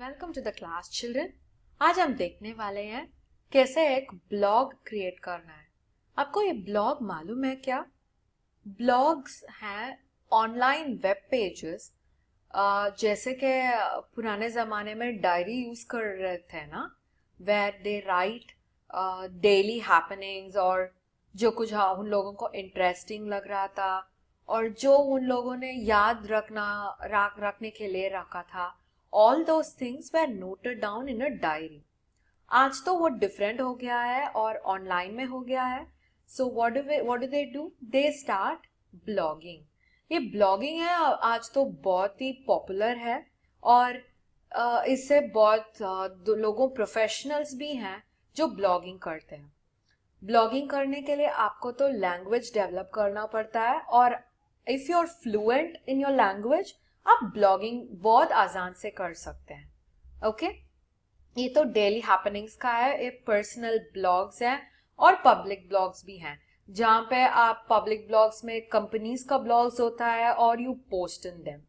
Welcome to the class children. आज हम देखने वाले हैं कैसे एक ब्लॉग क्रिएट करना है। आपको ये ब्लॉग मालूम है क्या? ब्लॉग्स हैं ऑनलाइन वेब पेजेस, जैसे कि पुराने ज़माने में डायरी यूज़ कर रहे थे ना, where they write daily happenings और जो कुछ उन लोगों को इंटरेस्टिंग लग रहा था और जो उन लोगों ने याद रखने के लिए रखा था, all those things were noted down in a diary. आज तो वो डिफरेंट हो गया है और ऑनलाइन में हो गया है। So what do they do? They start blogging. ये ब्लॉगिंग है आज तो बहुत ही पॉपुलर है और इससे बहुत लोगों प्रोफेशनल्स भी हैं जो ब्लॉगिंग करते हैं। ब्लॉगिंग करने के लिए आपको तो लैंग्वेज डेवलप करना पड़ता है और if you are fluent in your language आप ब्लॉगिंग बहुत आसान से कर सकते हैं। ओके, ये तो डेली हैपनिंग्स का है। ये पर्सनल ब्लॉग्स हैं और पब्लिक ब्लॉग्स भी हैं, जहाँ पे आप पब्लिक ब्लॉग्स में कंपनीज का ब्लॉग्स होता है और यू पोस्ट इन देम।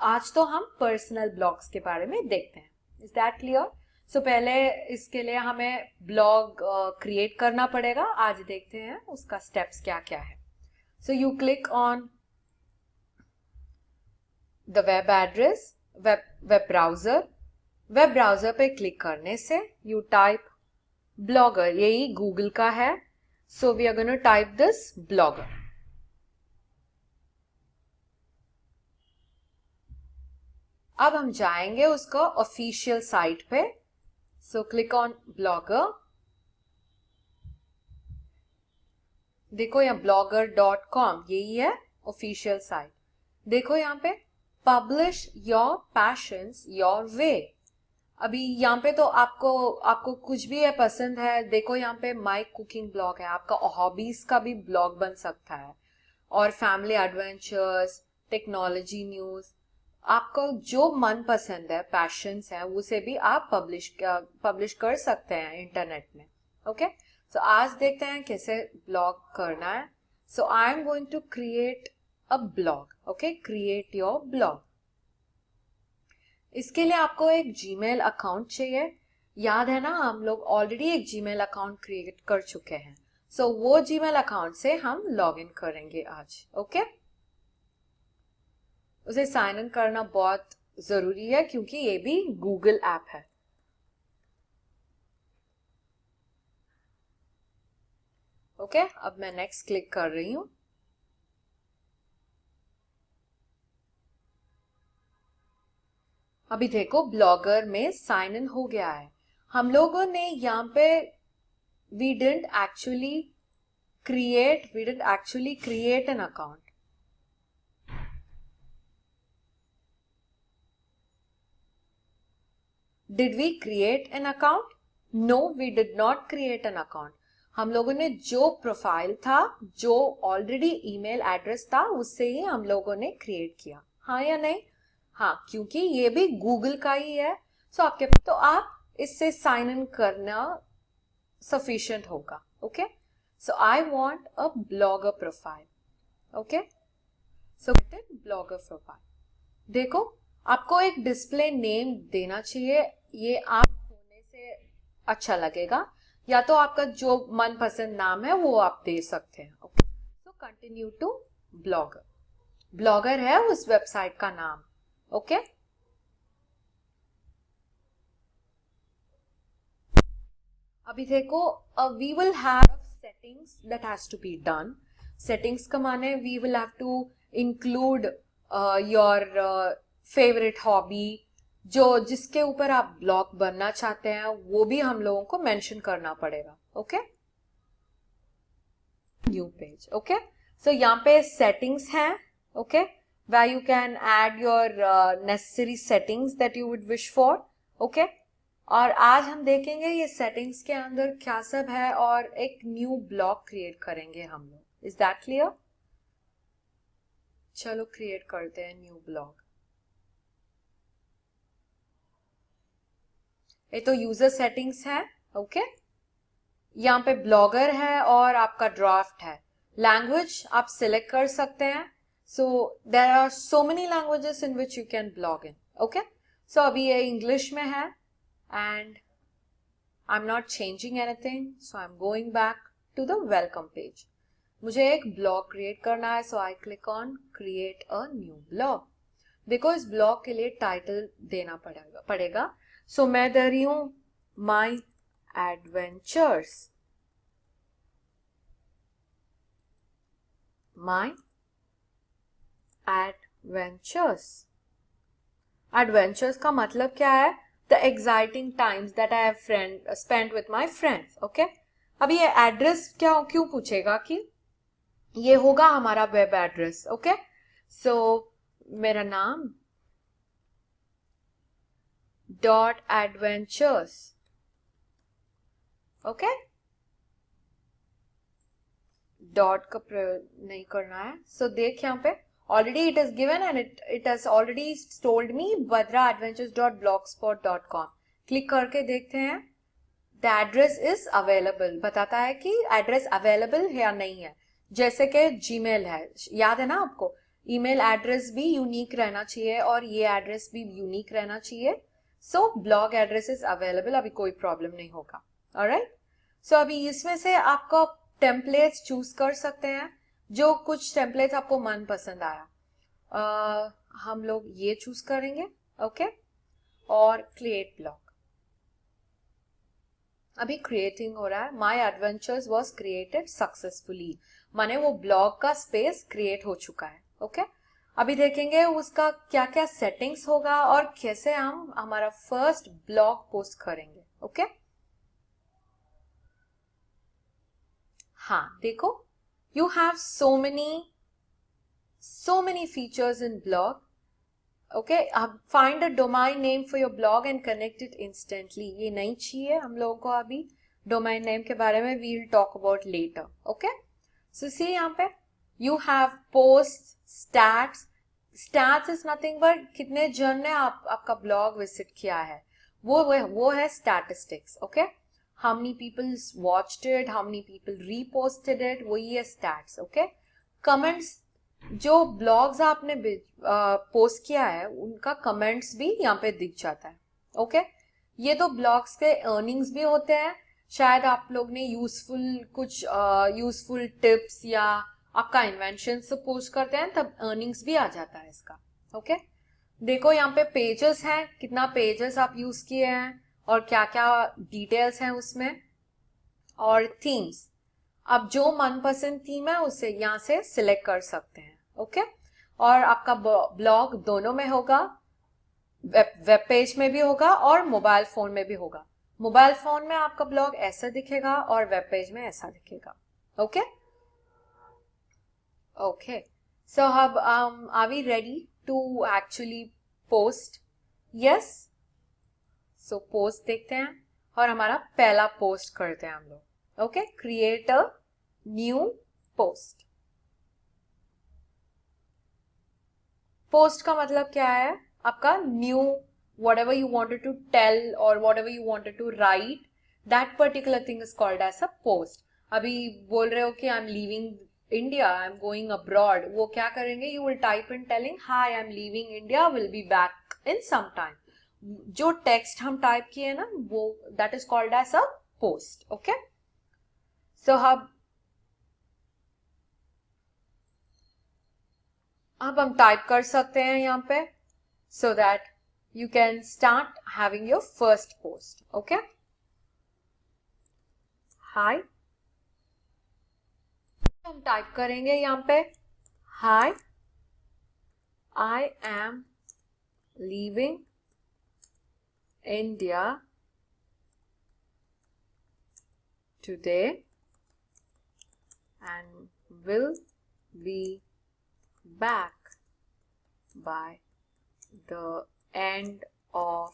आज तो हम पर्सनल ब्लॉग्स के बारे में देखते हैं। Is that clear? सो पहले इसके लिए हमें ब्लॉग क्रिएट करना पड़ेगा। आज देखते हैं उसका स्टेप्स क्या क्या है। So you click on the web address, web browser पे क्लिक करने से यू टाइप ब्लॉगर, यही गूगल का है। So we are gonna type this blogger. अब हम जाएंगे उसका ऑफिशियल साइट पे। So click on blogger. देखो यहाँ blogger.com यही है ऑफिशियल साइट। देखो यहाँ पे publish your passions your way. अभी यहाँ पे तो आपको कुछ भी है पसंद है। देखो यहाँ पे माई कुकिंग ब्लॉग है, आपका हॉबीज का भी ब्लॉग बन सकता है और फैमिली एडवेंचर्स, टेक्नोलॉजी न्यूज, आपको जो मन पसंद है, पैशंस है, उसे भी आप पब्लिश कर सकते हैं इंटरनेट में। ओके, सो आज देखते हैं कैसे ब्लॉग करना है। So I am going to create a blog. Okay, create your blog. इसके लिए आपको एक जीमेल अकाउंट चाहिए। याद है ना, हम लोग ऑलरेडी एक जीमेल अकाउंट क्रिएट कर चुके हैं। सो वो जीमेल अकाउंट से हम लॉग इन करेंगे आज। ओके, उसे साइन इन करना बहुत जरूरी है क्योंकि ये भी गूगल ऐप है। ओके, अब मैं नेक्स्ट क्लिक कर रही हूं। अभी देखो ब्लॉगर में साइन इन हो गया है। हम लोगों ने यहाँ पे we didn't actually create an account. Did we create an account? No, we did not create an account. हम लोगों ने जो प्रोफाइल था, जो ऑलरेडी ईमेल एड्रेस था, उससे ही हम लोगों ने क्रिएट किया। हाँ या नहीं? हाँ, क्योंकि ये भी गूगल का ही है। सो आप इससे साइन इन करना सफिशिएंट होगा। Okay, so I want a blogger profile. Okay, so blogger profile. देखो आपको एक डिस्प्ले नेम देना चाहिए। ये आप होने से अच्छा लगेगा, या तो आपका जो मनपसंद नाम है वो आप दे सकते हैं। Okay, so continue to Blogger. Blogger है उस वेबसाइट का नाम। ओके, अभी देखो we will have settings that has to be done. Settings का माने we will have to include your favourite hobby, जो जिसके ऊपर आप ब्लॉग बनना चाहते हैं वो भी हम लोगों को मेंशन करना पड़ेगा। Okay, new page. ओके, सो यहाँ पे सेटिंग्स हैं। Okay, where you can add your necessary settings that you would wish for. Okay, और आज हम देखेंगे ये सेटिंग्स के अंदर क्या सब है और एक न्यू ब्लॉग क्रिएट करेंगे हम लोग। Is that clear? चलो क्रिएट करते हैं न्यू ब्लॉग। ये तो यूजर सेटिंग्स है। ओके, यहाँ पे ब्लॉगर है और आपका ड्राफ्ट है। लैंग्वेज आप सिलेक्ट कर सकते हैं। So there are so many languages in which you can blog in. Okay, so अभी ये इंग्लिश में है and I am not changing anything, so I am going back to the welcome page. मुझे एक blog create करना है, so I click on create a new blog. देखो इस ब्लॉग के लिए टाइटल देना पड़ेगा. सो मैं दे रही हूं माई एडवेंचर्स. माई एडवेंचर्स. एडवेंचर्स का मतलब क्या है? The exciting times that I have spent with my friends. Okay, अभी ये एड्रेस क्यों पूछेगा कि ये होगा हमारा वेब एड्रेस. ओके, सो मेरा नाम .adventures. ओके, डॉट का प्रयोग नहीं करना है. सो देख यहाँ पे already it is given and it has already told me badraadventures.blogspot.com. Click करके देखते हैं. The address is available बताता है कि एड्रेस अवेलेबल है या नहीं है. जैसे कि जीमेल है, याद है ना आपको, ईमेल एड्रेस भी यूनिक रहना चाहिए और ये एड्रेस भी यूनिक रहना चाहिए. So blog address is available, अभी कोई प्रॉब्लम नहीं होगा. ऑलराइट, सो अभी इसमें से आपको टेम्पलेट्स चूज कर सकते हैं. जो कुछ टेम्पलेट्स आपको मन पसंद आया, हम लोग ये चूज करेंगे. ओके, और क्रिएट ब्लॉग. अभी क्रिएटिंग हो रहा है. माई एडवेंचर्स वॉज क्रिएटेड सक्सेसफुली, माने वो ब्लॉग का स्पेस क्रिएट हो चुका है. ओके, अभी देखेंगे उसका क्या क्या सेटिंग्स होगा और कैसे हम हमारा फर्स्ट ब्लॉग पोस्ट करेंगे. ओके, हाँ देखो, you have so many features in blog. Okay, find a domain name for your blog and connect it instantly. ये नहीं चाहिए हम लोगों को अभी. domain name के बारे में we'll talk about later. Okay, so see यहाँ पे you have posts, stats. Stats is nothing but कितने जन ने आपका blog visit किया है, वो है statistics. Okay, how many people watched it, how many people reposted it, वो ये stats. Okay, comments, जो blogs आपने पोस्ट किया है उनका comments भी यहाँ पे दिख जाता है. Okay, ये तो blogs के earnings भी होते हैं. शायद आप लोग ने कुछ यूजफुल टिप्स या आपका इन्वेंशन से पोस्ट करते हैं तब earnings भी आ जाता है इसका. Okay, देखो यहाँ पे पेजेस हैं, कितना पेजेस आप यूज किए हैं और क्या क्या डिटेल्स हैं उसमें. और थीम्स, अब जो मनपसंद थीम है उसे यहाँ से सिलेक्ट कर सकते हैं. ओके, और आपका ब्लॉग दोनों में होगा, वेब पेज में भी होगा और मोबाइल फोन में भी होगा. मोबाइल फोन में आपका ब्लॉग ऐसा दिखेगा और वेब पेज में ऐसा दिखेगा. ओके, ओके, सो अब are we ready to actually post? Yes, so post देखते हैं और हमारा पहला पोस्ट करते हैं हम लोग. Okay, create a new post. Post का मतलब क्या है? आपका new, whatever you wanted to tell or whatever you wanted to write, that particular thing is called as a post. अभी बोल रहे हो कि I am leaving India, I am going abroad, वो क्या करेंगे? You will type in telling hi I am leaving India, will be back in some time. जो text हम टाइप किए ना वो that is called as a post. Okay, so अब हम टाइप कर सकते हैं यहाँ पे so that you can start having your first post. Okay, hi, हम टाइप करेंगे यहाँ पे hi, I am leaving India today and will be back by the end of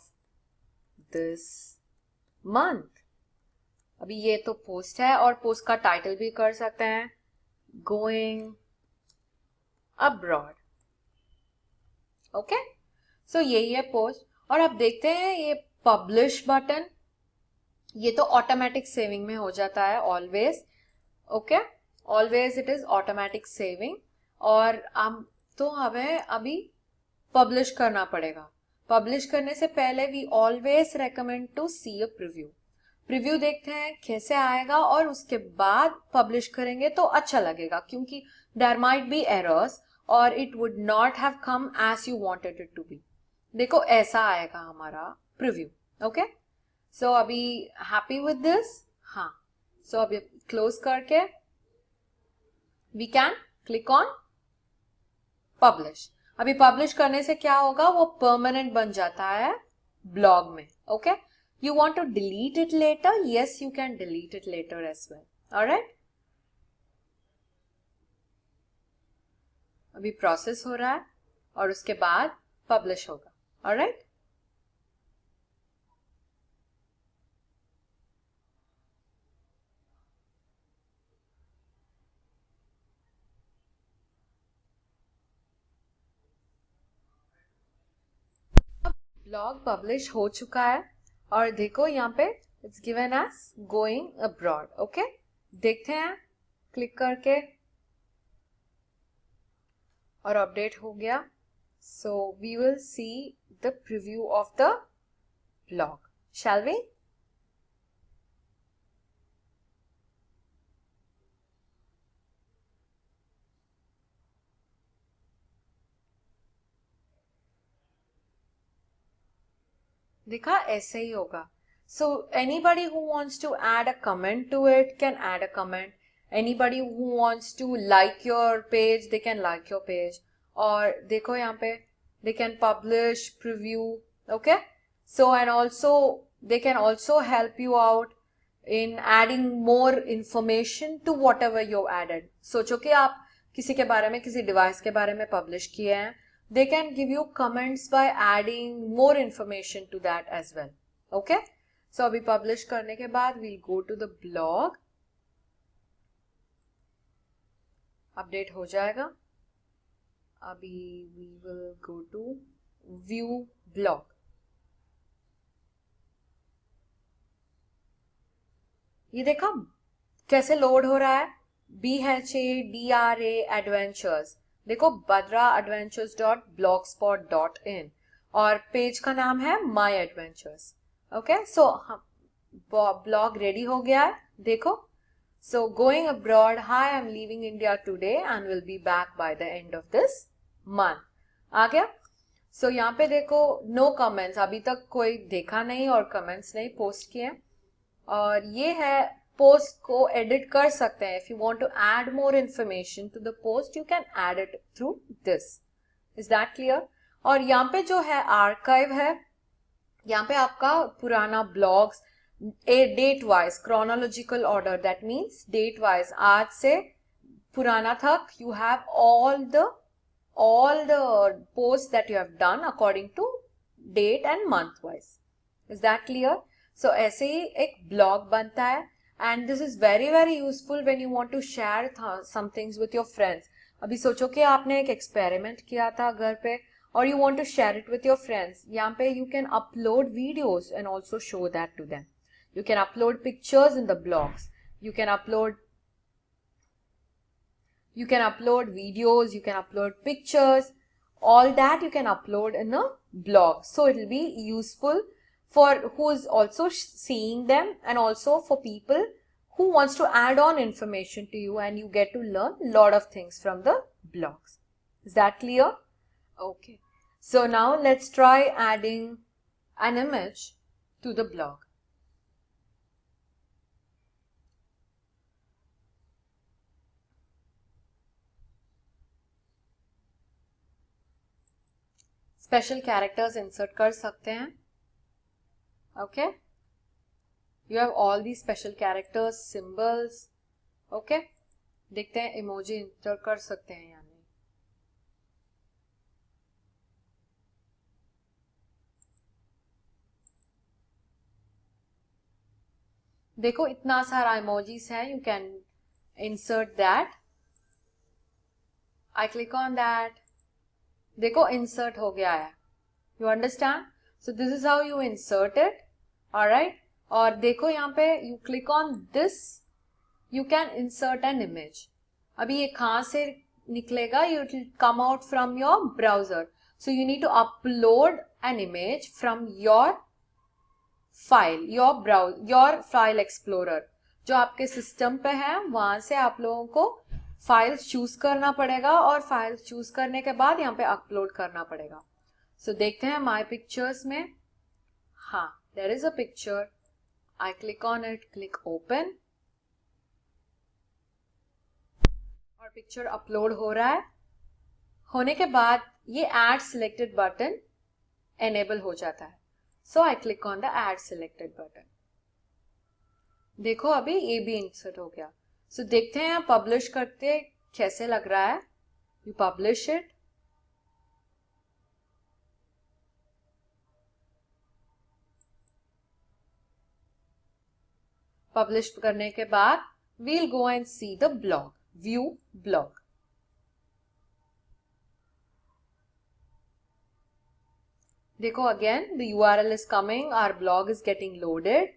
this month. अभी ये तो पोस्ट है और पोस्ट का टाइटल भी कर सकते हैं, गोइंग अब्रॉड. ओके, सो यही है पोस्ट. और अब देखते हैं ये पब्लिश बटन, ये तो ऑटोमेटिक सेविंग में हो जाता है always. Okay, always it is automatic saving. और तो हमें अभी पब्लिश करना पड़ेगा. पब्लिश करने से पहले we always recommend to see a preview. Preview देखते हैं कैसे आएगा और उसके बाद पब्लिश करेंगे तो अच्छा लगेगा, क्योंकि देयर माइट बी एरर्स और it would not have come as you wanted it to be. देखो ऐसा आएगा हमारा प्रीव्यू. ओके, सो अभी हैप्पी विद दिस? हाँ, सो अभी क्लोज करके we can click on publish. अभी पब्लिश करने से क्या होगा, वो परमानेंट बन जाता है ब्लॉग में. Okay, you want to delete it later? Yes, you can delete it later as well. All right, अभी प्रोसेस हो रहा है और उसके बाद पब्लिश होगा. All right, ब्लॉग पब्लिश हो चुका है और देखो यहाँ पे it's given as going abroad. Okay, देखते हैं क्लिक करके और अपडेट हो गया. So we will see the preview of the blog. Shall we? देखा, ऐसे ही होगा. So anybody who wants to add a comment to it can add a comment. Anybody who wants to like your page, they can like your page. और देखो यहाँ पे they can publish, preview. Okay, so and also they can also help you out in adding more information to whatever you added. सोचो कि आप किसी के बारे में, किसी डिवाइस के बारे में पब्लिश किए हैं, they can give you comments by adding more information to that as well. Okay, so अभी पब्लिश करने के बाद we'll go to the blog. Update हो जाएगा. अभी we will go to view blog. ये देखा कैसे लोड हो रहा है. BHADRA Adventures. देखो badraadventures.blogspot.in और पेज का नाम है My Adventures. Okay, so blog ready हो गया है. देखो, so going abroad, hi I am leaving India today and will be back by the end of this month. आ गया. सो यहाँ पे देखो नो कमेंट्स, अभी तक कोई देखा नहीं और कमेंट्स नहीं पोस्ट किए. और ये है पोस्ट को एडिट कर सकते हैं. If you want to add more information to the post, you can add it through this. Is that clear? और यहाँ पे जो है आर्काइव है, यहाँ पे आपका पुराना blogs date wise chronological order, that means date wise आज से पुराना तक you have all the posts that you have done according to date and month wise. Is that clear? So ऐसे ही एक ब्लॉग बनता है and this is very very useful when you want to share some things with your friends. अभी सोचो कि आपने एक experiment किया था घर पे और you want to share it with your friends. यहाँ पे you can upload videos and also show that to them. You can upload pictures in the blogs. You can upload videos, you can upload pictures, all that you can upload in a blog. So it will be useful for who is also seeing them and also for people who wants to add on information to you, and you get to learn a lot of things from the blogs. Is that clear? Okay. So now let's try adding an image to the blog. Special characters insert कर सकते हैं. Okay, you have all the special characters, symbols. Okay, देखते हैं emoji insert कर सकते हैं या नहीं. देखो इतना सारा इमोजीज है. You can insert that. I click on that. देखो इंसर्ट हो गया है. You understand? So this is how you insert it. Alright, और देखो यहाँ पे you click on this, you can insert an image. अभी ये कहाँ से निकलेगा? You will come out from your browser. So you need to upload an image from your file, your file explorer. जो आपके सिस्टम पे है वहां से आप लोगों को फाइल्स चूज करना पड़ेगा और फाइल्स चूज करने के बाद यहाँ पे अपलोड करना पड़ेगा. सो देखते हैं माय पिक्चर्स में. हाँ, there is a picture. I click on it, click open और पिक्चर अपलोड हो रहा है. होने के बाद ये एड सिलेक्टेड बटन एनेबल हो जाता है. So I click on the add selected button. देखो अभी ये भी इंसर्ट हो गया. सो देखते हैं पब्लिश करते कैसे लग रहा है. You publish it. पब्लिश करने के बाद we'll go and see the blog. View blog. देखो again the URL is coming, our blog is getting loaded.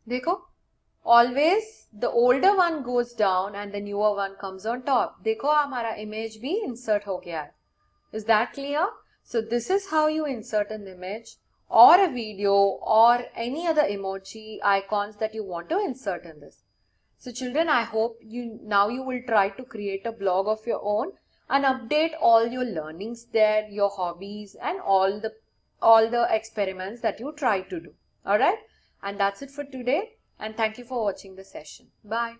देखो always the older one goes down and the newer one comes on top. देखो हमारा image भी insert हो गया है. Is that clear? So this is how you insert an image or a video or any other emoji icons that you want to insert in this. So children, I hope you will try to create a blog of your own and update all your learnings there, your hobbies and all the experiments that you try to do. All right? And that's it for today. And thank you for watching the session. Bye.